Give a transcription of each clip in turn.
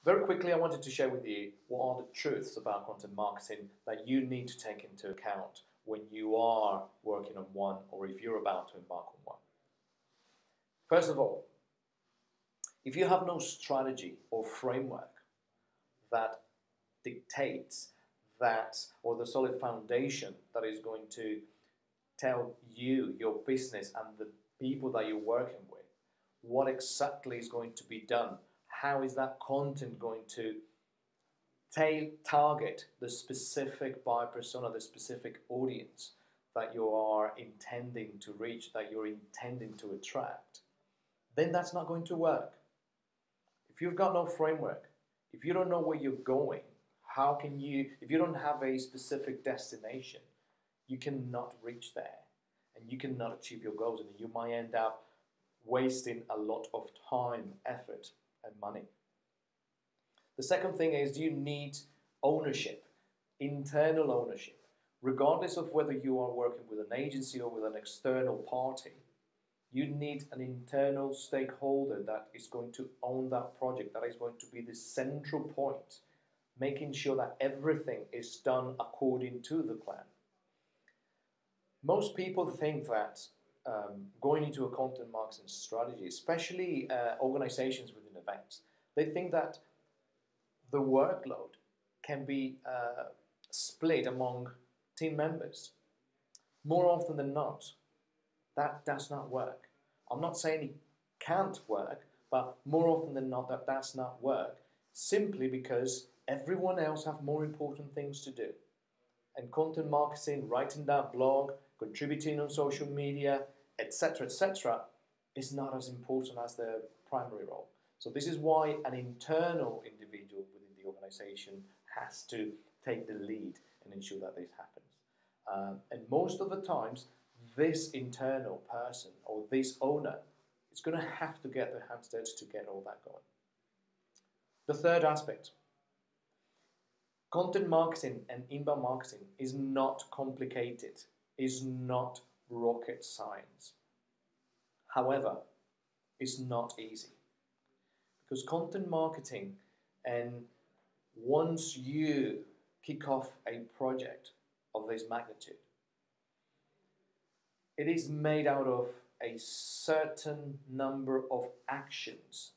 Very quickly, I wanted to share with you what are the truths about content marketing that you need to take into account when you are working on one or if you're about to embark on one. First of all, if you have no strategy or framework that dictates that, or the solid foundation that is going to tell you, your business, and the people that you're working with what exactly is going to be done, how is that content going to target the specific buyer persona, the specific audience that you are intending to reach, that you're intending to attract, then that's not going to work. If you've got no framework, if you don't know where you're going, how can you, if you don't have a specific destination, you cannot reach there and you cannot achieve your goals, and you might end up wasting a lot of time, effort, and money. The second thing is you need ownership, internal ownership. Regardless of whether you are working with an agency or with an external party, you need an internal stakeholder that is going to own that project, that is going to be the central point, making sure that everything is done according to the plan. Most people think that going into a content marketing strategy, especially organizations within events, they think that the workload can be split among team members. More often than not, that does not work. I'm not saying it can't work, but more often than not, that does not work, simply because everyone else have more important things to do. And content marketing, writing that blog, contributing on social media, etc., is not as important as the primary role. So this is why an internal individual within the organization has to take the lead and ensure that this happens. And most of the times, this internal person or this owner is going to have to get their hands dirty to get all that going. The third aspect, content marketing and inbound marketing is not complicated, is not rocket science. However, it's not easy. Because content marketing, and once you kick off a project of this magnitude, it is made out of a certain number of actions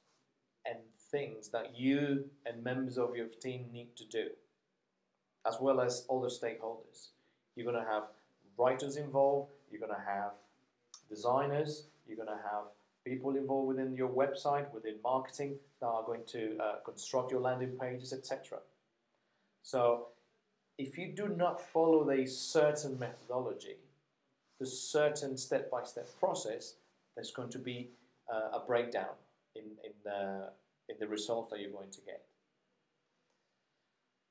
and things that you and members of your team need to do, as well as other stakeholders. You're going to have writers involved, you're going to have designers, you're going to have people involved within your website, within marketing, that are going to construct your landing pages, etc. So if you do not follow a certain methodology, the certain step-by-step process, there's going to be a breakdown in the results that you're going to get.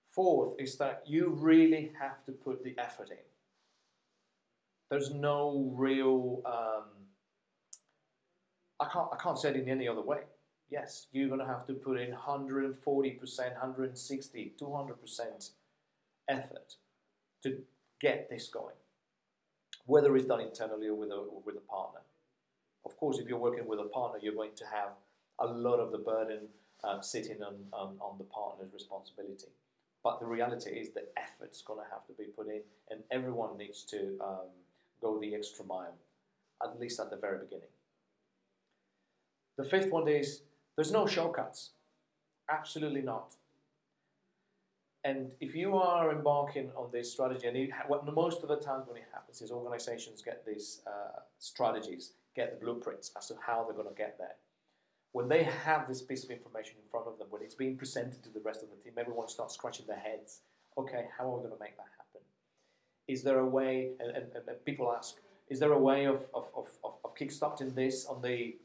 Fourth is that you really have to put the effort in. There's no real, I can't say it in any other way. Yes, you're going to have to put in 140%, 160%, 200% effort to get this going, whether it's done internally or with a partner. Of course, if you're working with a partner, you're going to have a lot of the burden sitting on the partner's responsibility. But the reality is that effort's going to have to be put in, and everyone needs to go the extra mile, at least at the very beginning. The fifth one is, there's no shortcuts. Absolutely not. And if you are embarking on this strategy, and most of the times when it happens is organizations get these strategies, get the blueprints as to how they're going to get there. When they have this piece of information in front of them, when it's being presented to the rest of the team, everyone starts scratching their heads. Okay, how are we going to make that happen? Is there a way, and people ask, is there a way of kickstarting this on the,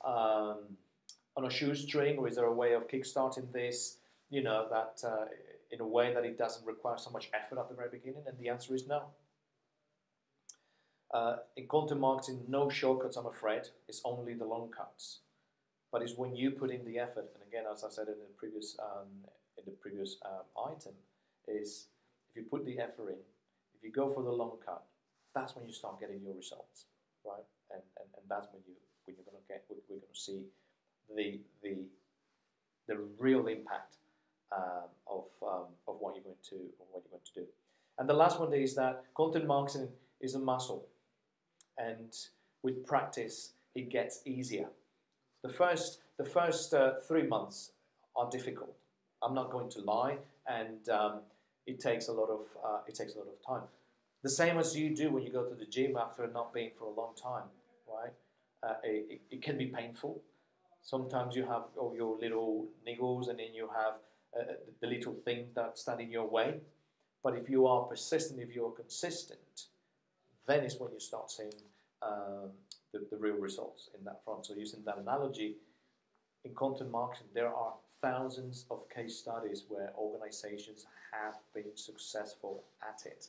on a shoestring, or is there a way of kickstarting this, that in a way that it doesn't require so much effort at the very beginning? And the answer is no. In content marketing, no shortcuts, I'm afraid. It's only the long cuts. But it's when you put in the effort, and again, as I said in the previous item, is if you put the effort in, if you go for the long cut, that's when you start getting your results, right? And that's when we're going to see the the real impact of what you're going to do. And the last one is that content marketing is a muscle, and with practice, it gets easier. The first 3 months are difficult. I'm not going to lie, and it takes a lot of time. The same as you do when you go to the gym after not being for a long time, right? It can be painful. Sometimes you have all your little niggles, and then you have the little things that stand in your way. But if you are persistent, if you are consistent, then is when you start seeing the real results in that front. So using that analogy, in content marketing, there are thousands of case studies where organizations have been successful at it.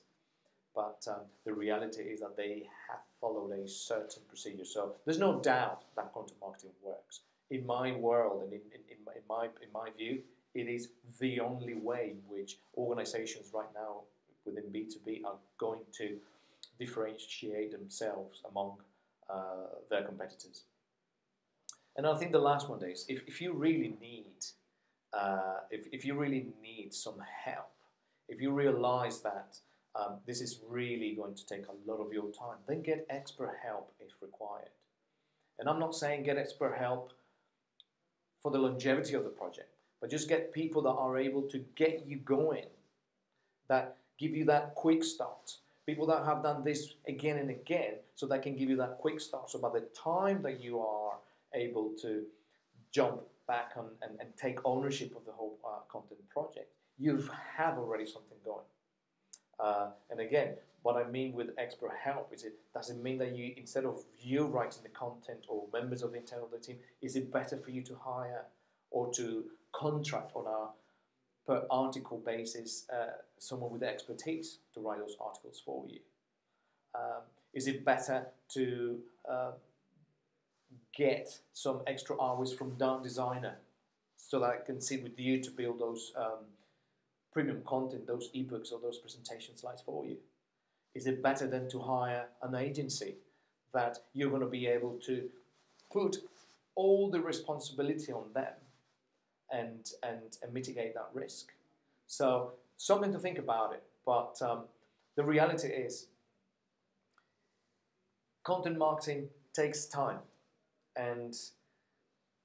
But the reality is that they have followed a certain procedure. So there's no doubt that content marketing works. In my world and in my view, it is the only way in which organizations right now within B2B are going to differentiate themselves among their competitors. And I think the last one is, if you really need if you really need some help, if you realize that this is really going to take a lot of your time, then get expert help if required. And I'm not saying get expert help for the longevity of the project, but just get people that are able to get you going, that give you that quick start. People that have done this again and again, so they can give you that quick start. So by the time that you are able to jump back on and take ownership of the whole content project, you have already something going. And again, what I mean with expert help is it doesn't mean that you, instead of you writing the content or members of the internal team, is it better for you to hire or to contract on a per article basis someone with expertise to write those articles for you? Is it better to get some extra hours from Dark Designer so that I can sit with you to build those premium content, those ebooks or those presentation slides for you? Is it better than to hire an agency that you're going to be able to put all the responsibility on them and mitigate that risk? So something to think about it. But the reality is, content marketing takes time, and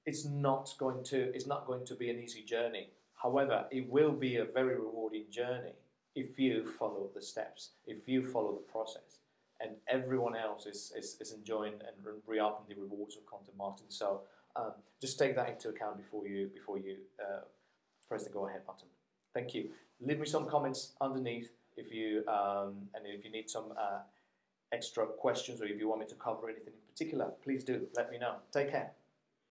it's not going to be an easy journey. However, it will be a very rewarding journey if you follow the steps, if you follow the process, and everyone else is enjoying and reaping the rewards of content marketing. So just take that into account before you press the go ahead button. Thank you. Leave me some comments underneath if you and if you need some extra questions, or if you want me to cover anything in particular, please do let me know. Take care.